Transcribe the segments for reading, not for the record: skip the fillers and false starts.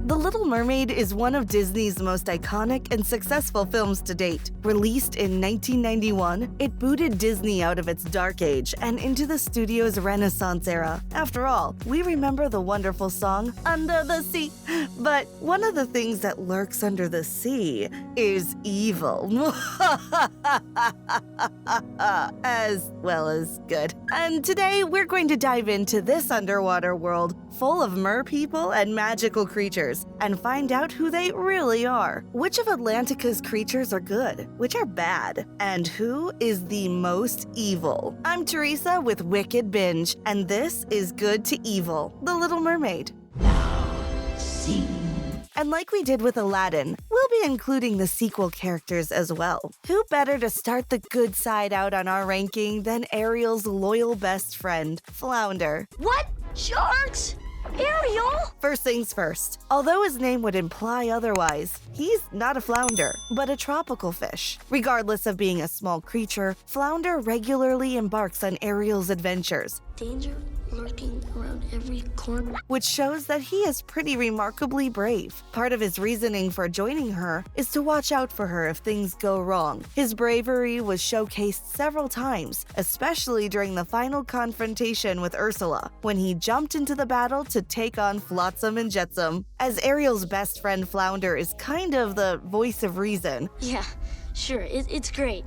The Little Mermaid is one of Disney's most iconic and successful films to date. Released in 1991, it booted Disney out of its dark age and into the studio's Renaissance era. After all, we remember the wonderful song, Under the Sea. But one of the things that lurks under the sea is evil. As well as good. And today, we're going to dive into this underwater world full of merpeople and magical creatures and find out who they really are. Which of Atlantica's creatures are good? Which are bad? And who is the most evil? I'm Teresa with WickedBinge, and this is Good to Evil, The Little Mermaid. And like we did with Aladdin, we'll be including the sequel characters as well. Who better to start the good side out on our ranking than Ariel's loyal best friend, Flounder? What? Sharks? Ariel? First things first, although his name would imply otherwise, he's not a flounder, but a tropical fish. Regardless of being a small creature, Flounder regularly embarks on Ariel's adventures. Danger lurking around every corner. Which shows that he is pretty remarkably brave. Part of his reasoning for joining her is to watch out for her if things go wrong. His bravery was showcased several times, especially during the final confrontation with Ursula, when he jumped into the battle to take on Flotsam and Jetsam. As Ariel's best friend, Flounder is kind of the voice of reason. Yeah, sure, it's great.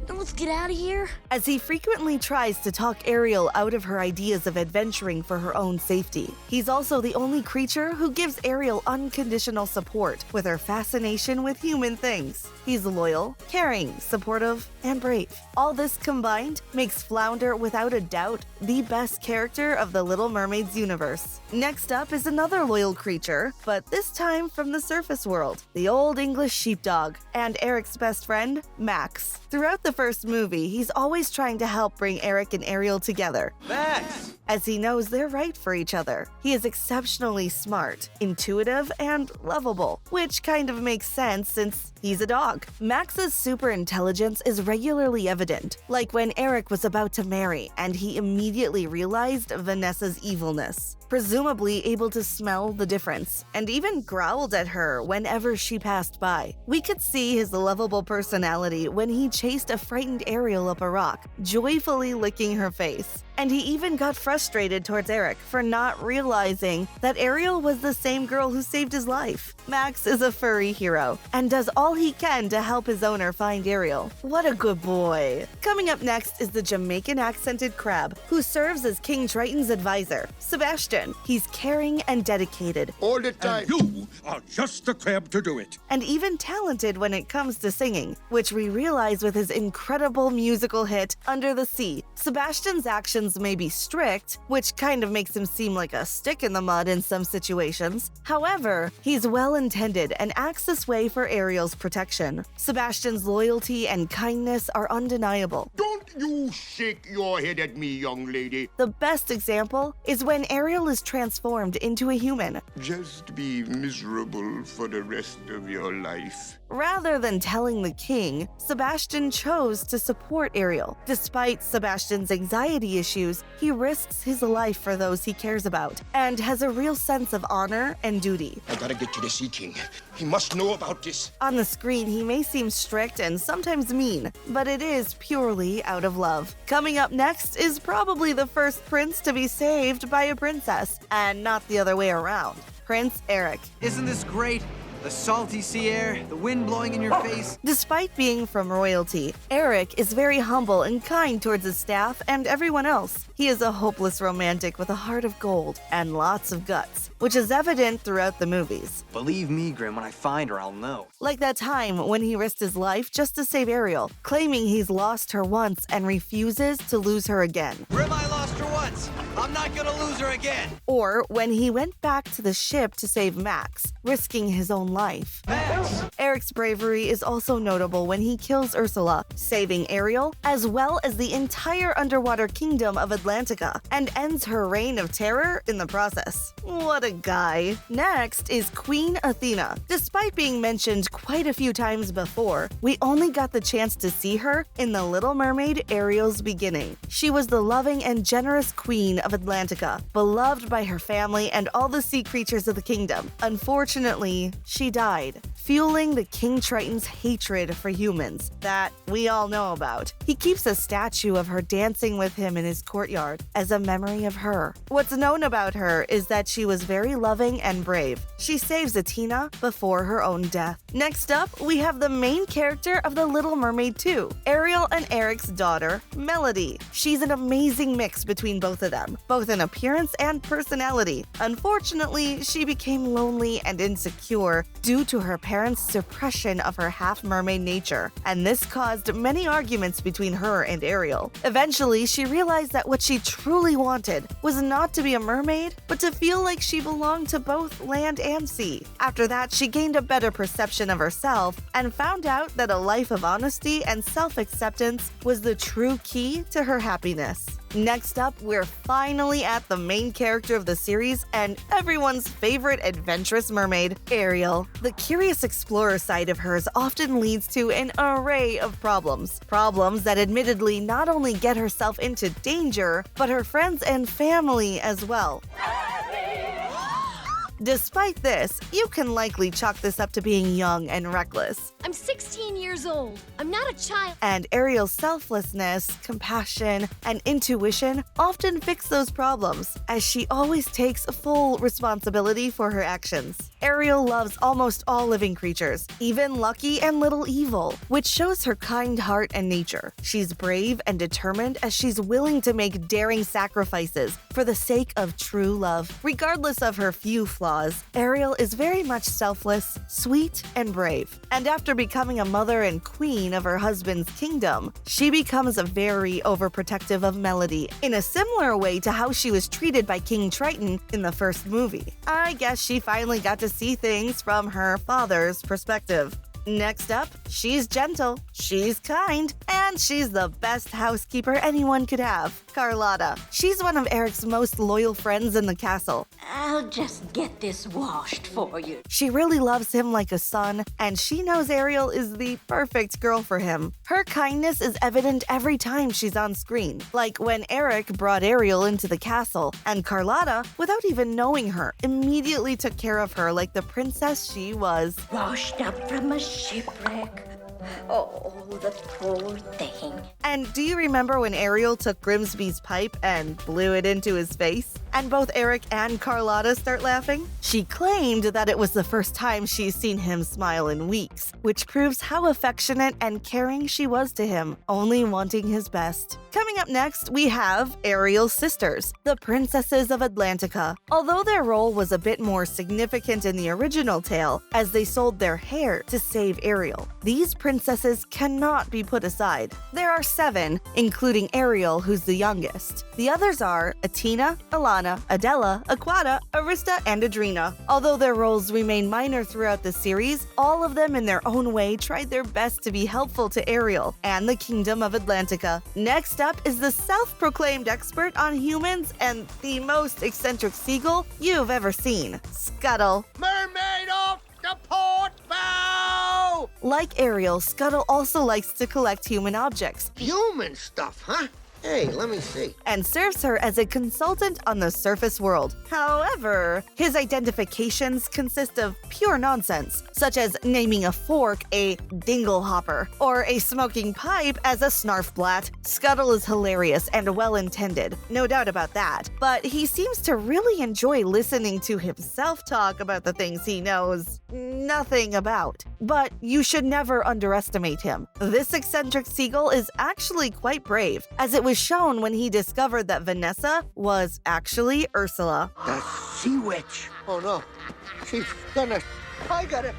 Now let's get out of here. As he frequently tries to talk Ariel out of her ideas of adventuring for her own safety. He's also the only creature who gives Ariel unconditional support with her fascination with human things. He's loyal, caring, supportive, and brave. All this combined makes Flounder, without a doubt, the best character of the Little Mermaid's universe. Next up is another loyal creature, but this time from the surface world, the Old English Sheepdog, and Eric's best friend, Max. Throughout the first movie, he's always trying to help bring Eric and Ariel together. Max! As he knows they're right for each other. He is exceptionally smart, intuitive, and lovable, which kind of makes sense since he's a dog. Max's super intelligence is regularly evident, like when Eric was about to marry and he immediately realized Vanessa's evilness, presumably able to smell the difference, and even growled at her whenever she passed by. We could see his lovable personality when he chased a frightened Ariel up a rock, joyfully licking her face. And he even got frustrated towards Eric for not realizing that Ariel was the same girl who saved his life. Max is a furry hero and does all he can to help his owner find Ariel. What a good boy. Coming up next is the Jamaican accented crab who serves as King Triton's advisor, Sebastian. He's caring and dedicated. All the time. And you are just the crab to do it. And even talented when it comes to singing, which we realize with his incredible musical hit, Under the Sea. Sebastian's actions may be strict, which kind of makes him seem like a stick in the mud in some situations. However, he's well-intended and acts this way for Ariel's protection. Sebastian's loyalty and kindness are undeniable. Don't you shake your head at me, young lady. The best example is when Ariel is transformed into a human. Just be miserable for the rest of your life. Rather than telling the king, Sebastian chose to support Ariel. Despite Sebastian's anxiety issues, he risks his life for those he cares about and has a real sense of honor and duty. I gotta get to the Sea King. He must know about this. On the screen, he may seem strict and sometimes mean, but it is purely out of love. Coming up next is probably the first prince to be saved by a princess, and not the other way around. Prince Eric. Isn't this great? The salty sea air, the wind blowing in your face. Despite being from royalty, Eric is very humble and kind towards his staff and everyone else. He is a hopeless romantic with a heart of gold and lots of guts, which is evident throughout the movies. Believe me, Grim, when I find her, I'll know. Like that time when he risked his life just to save Ariel, claiming he's lost her once and refuses to lose her again. Grim, I lost her once. I'm not gonna lose her again. Or when he went back to the ship to save Max, risking his own life. Eric's bravery is also notable when he kills Ursula, saving Ariel, as well as the entire underwater kingdom of Atlantica, and ends her reign of terror in the process. What a guy. Next is Queen Athena. Despite being mentioned quite a few times before, we only got the chance to see her in The Little Mermaid, Ariel's beginning. She was the loving and generous queen of Atlantica, beloved by her family and all the sea creatures of the kingdom. Unfortunately, she died, fueling the King Triton's hatred for humans that we all know about. He keeps a statue of her dancing with him in his courtyard as a memory of her. What's known about her is that she was very loving and brave. She saves Athena before her own death. Next up, we have the main character of The Little Mermaid 2, Ariel and Eric's daughter, Melody. She's an amazing mix between both of them, both in appearance and personality. Unfortunately, she became lonely and insecure due to her parents' suppression of her half-mermaid nature, and this caused many arguments between her and Ariel. Eventually, she realized that what she truly wanted was not to be a mermaid, but to feel like she belonged to both land and sea. After that, she gained a better perception of herself and found out that a life of honesty and self-acceptance was the true key to her happiness. Next up, we're finally at the main character of the series and everyone's favorite adventurous mermaid, Ariel. The curious explorer side of hers often leads to an array of problems. Problems that admittedly not only get herself into danger, but her friends and family as well. Despite this, you can likely chalk this up to being young and reckless. I'm 16 years old. I'm not a child. And Ariel's selflessness, compassion, and intuition often fix those problems, as she always takes full responsibility for her actions. Ariel loves almost all living creatures, even lucky and little evil, which shows her kind heart and nature. She's brave and determined as she's willing to make daring sacrifices for the sake of true love. Regardless of her few flaws, Ariel is very much selfless, sweet, and brave. And after becoming a mother and queen of her husband's kingdom, she becomes very overprotective of Melody, in a similar way to how she was treated by King Triton in the first movie. I guess she finally got to see things from her father's perspective. Next up, she's gentle, she's kind, and she's the best housekeeper anyone could have, Carlotta. She's one of Eric's most loyal friends in the castle. I'll just get this washed for you. She really loves him like a son, and she knows Ariel is the perfect girl for him. Her kindness is evident every time she's on screen, like when Eric brought Ariel into the castle, and Carlotta, without even knowing her, immediately took care of her like the princess she was. Washed up from a shipwreck. Oh, the poor thing. And do you remember when Ariel took Grimsby's pipe and blew it into his face? And both Eric and Carlotta start laughing? She claimed that it was the first time she's seen him smile in weeks, which proves how affectionate and caring she was to him, only wanting his best. Coming up next, we have Ariels Sisters, the princesses of Atlantica. Although their role was a bit more significant in the original tale, as they sold their hair to save Ariel, these princesses cannot be put aside. There are 7, including Ariel, who's the youngest. The others are Athena, Alana, Adela, Aquata, Arista, and Adrena. Although their roles remain minor throughout the series, all of them in their own way tried their best to be helpful to Ariel and the Kingdom of Atlantica. Next up is the self-proclaimed expert on humans and the most eccentric seagull you've ever seen, Scuttle. Mermaid off the port bow! Like Ariel, Scuttle also likes to collect human objects. Human stuff, huh? Hey, let me see. And serves her as a consultant on the surface world. However, his identifications consist of pure nonsense, such as naming a fork a dinglehopper or a smoking pipe as a snarfblat. Scuttle is hilarious and well-intended, no doubt about that, but he seems to really enjoy listening to himself talk about the things he knows nothing about. But you should never underestimate him. This eccentric seagull is actually quite brave, as it was shown when he discovered that Vanessa was actually Ursula. The sea witch. Oh no, she's gonna... I got it.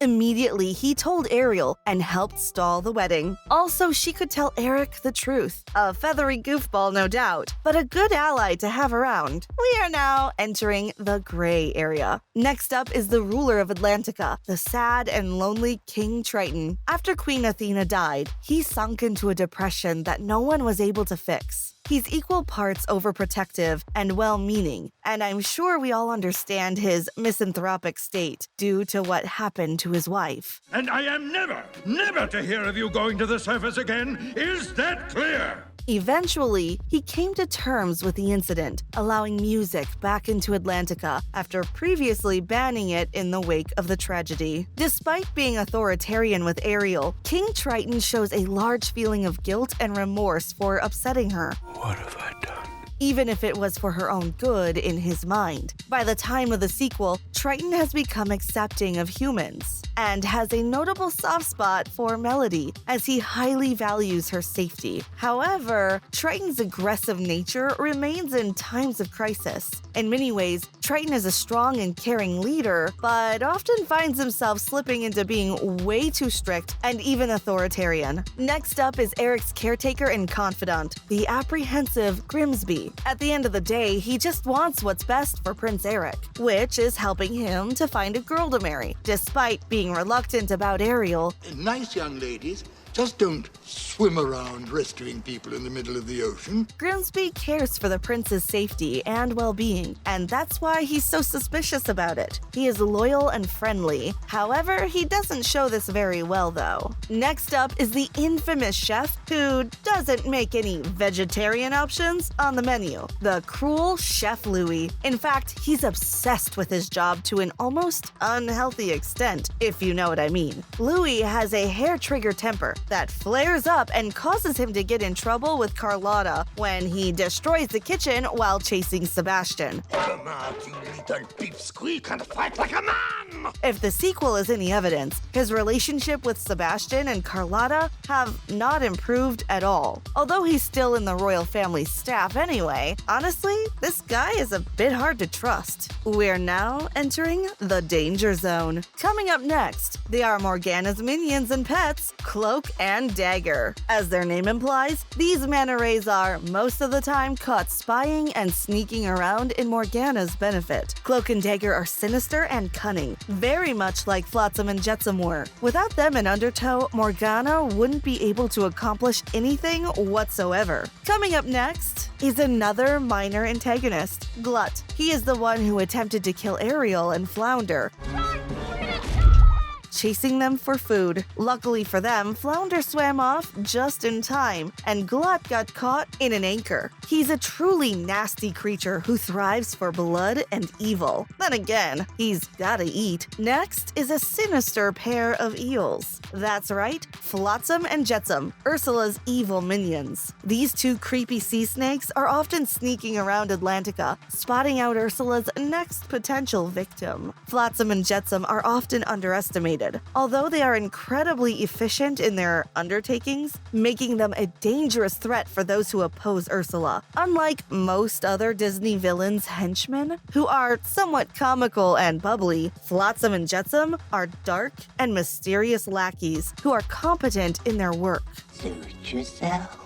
Immediately, he told Ariel and helped stall the wedding. Also, she could tell Eric the truth. A feathery goofball, no doubt, but a good ally to have around. We are now entering the gray area. Next up is the ruler of Atlantica, the sad and lonely King Triton. After Queen Athena died, he sunk into a depression that no one was able to fix. He's equal parts overprotective and well-meaning, and I'm sure we all understand his misanthropic state due to what happened to his wife. And I am never to hear of you going to the surface again. Is that clear? Eventually, he came to terms with the incident, allowing music back into Atlantica after previously banning it in the wake of the tragedy. Despite being authoritarian with Ariel, King Triton shows a large feeling of guilt and remorse for upsetting her. What have I done? Even if it was for her own good in his mind. By the time of the sequel, Triton has become accepting of humans and has a notable soft spot for Melody, as he highly values her safety. However, Triton's aggressive nature remains in times of crisis. In many ways, Triton is a strong and caring leader, but often finds himself slipping into being way too strict and even authoritarian. Next up is Eric's caretaker and confidant, the apprehensive Grimsby. At the end of the day, he just wants what's best for Prince Eric, which is helping him to find a girl to marry, despite being reluctant about Ariel. Nice young ladies just don't swim around rescuing people in the middle of the ocean. Grimsby cares for the prince's safety and well-being, and that's why he's so suspicious about it. He is loyal and friendly. However, he doesn't show this very well, though. Next up is the infamous chef who doesn't make any vegetarian options on the menu, the cruel Chef Louis. In fact, he's obsessed with his job to an almost unhealthy extent, if you know what I mean. Louis has a hair-trigger temper that flares up and causes him to get in trouble with Carlotta when he destroys the kitchen while chasing Sebastian. Come out, you little pipsqueak, and fight like a man! If the sequel is any evidence, his relationship with Sebastian and Carlotta have not improved at all. Although he's still in the royal family staff anyway, honestly, this guy is a bit hard to trust. We're now entering the danger zone. Coming up next, they are Morgana's minions and pets, Cloak and Dagger. As their name implies, these manta rays are, most of the time, caught spying and sneaking around in Morgana's benefit. Cloak and Dagger are sinister and cunning, very much like Flotsam and Jetsam were. Without them in Undertow, Morgana wouldn't be able to accomplish anything whatsoever. Coming up next is another minor antagonist, Glut. He is the one who attempted to kill Ariel and Flounder, chasing them for food. Luckily for them, Flounder swam off just in time, and Glut got caught in an anchor. He's a truly nasty creature who thrives for blood and evil. Then again, he's gotta eat. Next is a sinister pair of eels. That's right, Flotsam and Jetsam, Ursula's evil minions. These two creepy sea snakes are often sneaking around Atlantica, spotting out Ursula's next potential victim. Flotsam and Jetsam are often underestimated, although they are incredibly efficient in their undertakings, making them a dangerous threat for those who oppose Ursula. Unlike most other Disney villains' henchmen, who are somewhat comical and bubbly, Flotsam and Jetsam are dark and mysterious lackeys who are competent in their work. Suit yourself.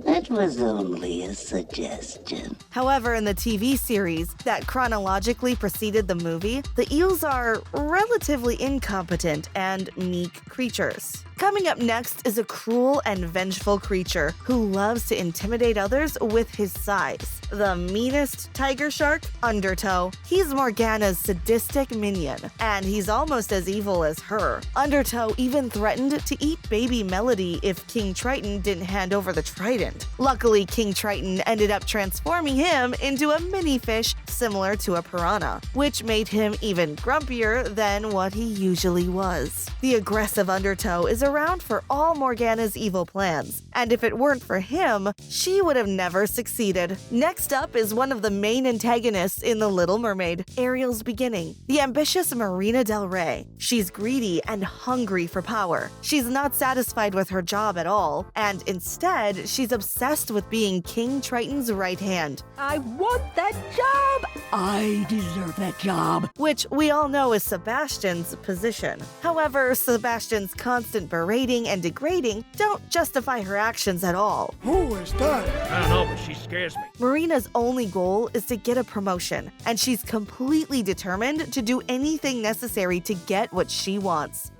That was only a suggestion. However, in the TV series that chronologically preceded the movie, the eels are relatively incompetent and meek creatures. Coming up next is a cruel and vengeful creature who loves to intimidate others with his size. The meanest tiger shark, Undertow. He's Morgana's sadistic minion, and he's almost as evil as her. Undertow even threatened to eat baby Melody if King Triton didn't hand over the trident. Luckily, King Triton ended up transforming him into a mini fish similar to a piranha, which made him even grumpier than what he usually was. The aggressive Undertow is a around for all Morgana's evil plans, and if it weren't for him, she would have never succeeded. Next up is one of the main antagonists in The Little Mermaid, Ariel's beginning, the ambitious Marina Del Rey. She's greedy and hungry for power. She's not satisfied with her job at all, and instead, she's obsessed with being King Triton's right hand. I want that job! I deserve that job. Which we all know is Sebastian's position. However, Sebastian's constant berating and degrading don't justify her actions at all. Who is that? I don't know, but she scares me. Marina's only goal is to get a promotion, and she's completely determined to do anything necessary to get what she wants.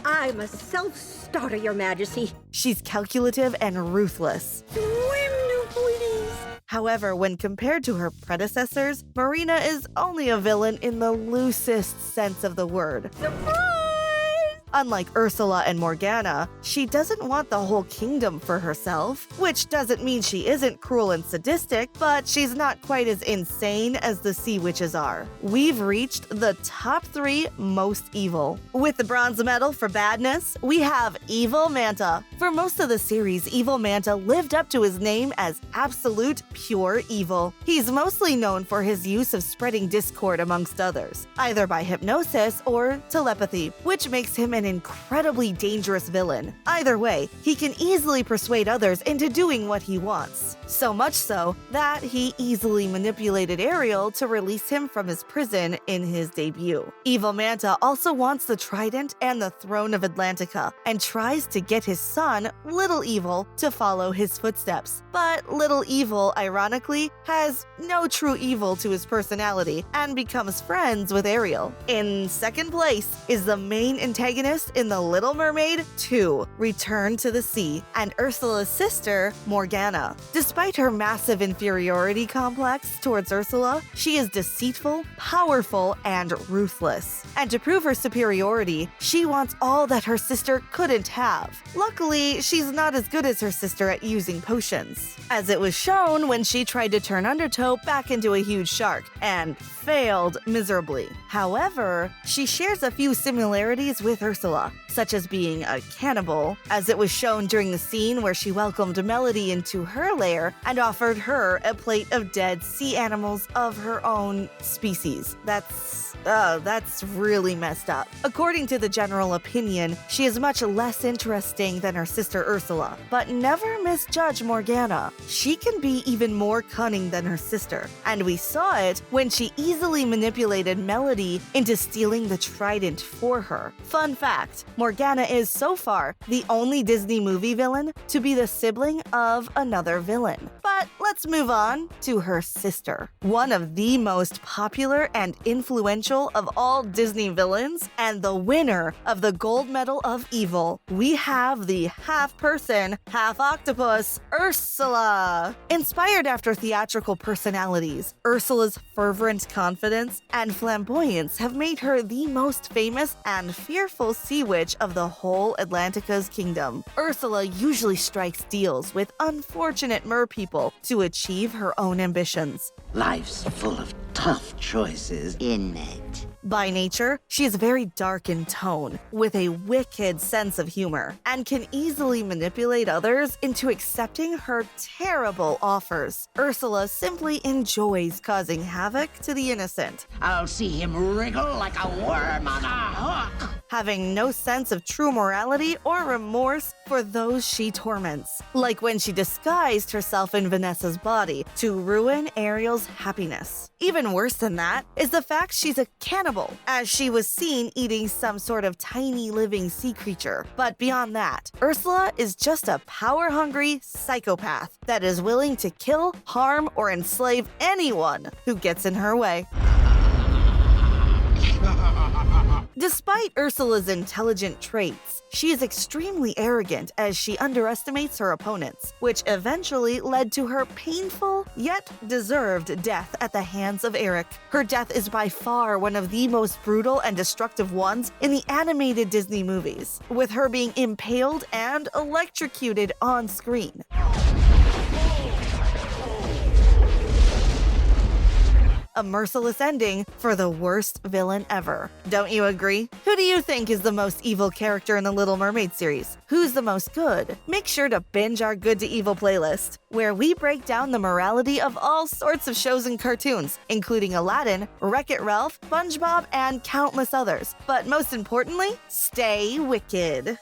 I'm a self-starter, Your Majesty. She's calculative and ruthless. Swim, new please. However, when compared to her predecessors, Marina is only a villain in the loosest sense of the word. Surprise! Unlike Ursula and Morgana, she doesn't want the whole kingdom for herself, which doesn't mean she isn't cruel and sadistic, but she's not quite as insane as the sea witches are. We've reached the top 3 most evil. With the bronze medal for badness, we have Evil Manta. For most of the series, Evil Manta lived up to his name as absolute pure evil. He's mostly known for his use of spreading discord amongst others, either by hypnosis or telepathy, which makes him an incredibly dangerous villain. Either way, he can easily persuade others into doing what he wants. So much so that he easily manipulated Ariel to release him from his prison in his debut. Evil Manta also wants the Trident and the throne of Atlantica, and tries to get his son, Little Evil, to follow his footsteps. But Little Evil, ironically, has no true evil to his personality and becomes friends with Ariel. In second place is the main antagonist in The Little Mermaid 2, Return to the Sea, and Ursula's sister, Morgana. Despite her massive inferiority complex towards Ursula, she is deceitful, powerful, and ruthless. And to prove her superiority, she wants all that her sister couldn't have. Luckily, she's not as good as her sister at using potions, as it was shown when she tried to turn Undertow back into a huge shark, and failed miserably. However, she shares a few similarities with Ursula, such as being a cannibal, as it was shown during the scene where she welcomed Melody into her lair and offered her a plate of dead sea animals of her own species. That's really messed up. According to the general opinion, she is much less interesting than her sister Ursula, but never misjudge Morgana. She can be even more cunning than her sister, and we saw it when she easily manipulated Melody into stealing the Trident for her. Fun fact, Morgana is so far the only Disney movie villain to be the sibling of another villain. But let's move on to her sister. One of the most popular and influential of all Disney villains, and the winner of the Gold Medal of Evil, we have the half-person, half-octopus, Ursula. Inspired after theatrical personalities, Ursula's fervent confidence and flamboyance have made her the most famous and fearful sea witch of the whole Atlantica's kingdom. Ursula usually strikes deals with unfortunate merpeople to achieve her own ambitions. Life's full of tough choices, isn't it? By nature, she is very dark in tone, with a wicked sense of humor, and can easily manipulate others into accepting her terrible offers. Ursula simply enjoys causing havoc to the innocent. I'll see him wriggle like a worm on a hook. Having no sense of true morality or remorse for those she torments, like when she disguised herself in Vanessa's body to ruin Ariel's happiness. Even worse than that is the fact she's a cannibal, as she was seen eating some sort of tiny living sea creature. But beyond that, Ursula is just a power-hungry psychopath that is willing to kill, harm, or enslave anyone who gets in her way. Despite Ursula's intelligent traits, she is extremely arrogant as she underestimates her opponents, which eventually led to her painful yet deserved death at the hands of Eric. Her death is by far one of the most brutal and destructive ones in the animated Disney movies, with her being impaled and electrocuted on screen. a merciless ending for the worst villain ever. Don't you agree? Who do you think is the most evil character in the Little Mermaid series? Who's the most good? Make sure to binge our Good to Evil playlist, where we break down the morality of all sorts of shows and cartoons, including Aladdin, Wreck-It Ralph, SpongeBob, and countless others. But most importantly, stay wicked.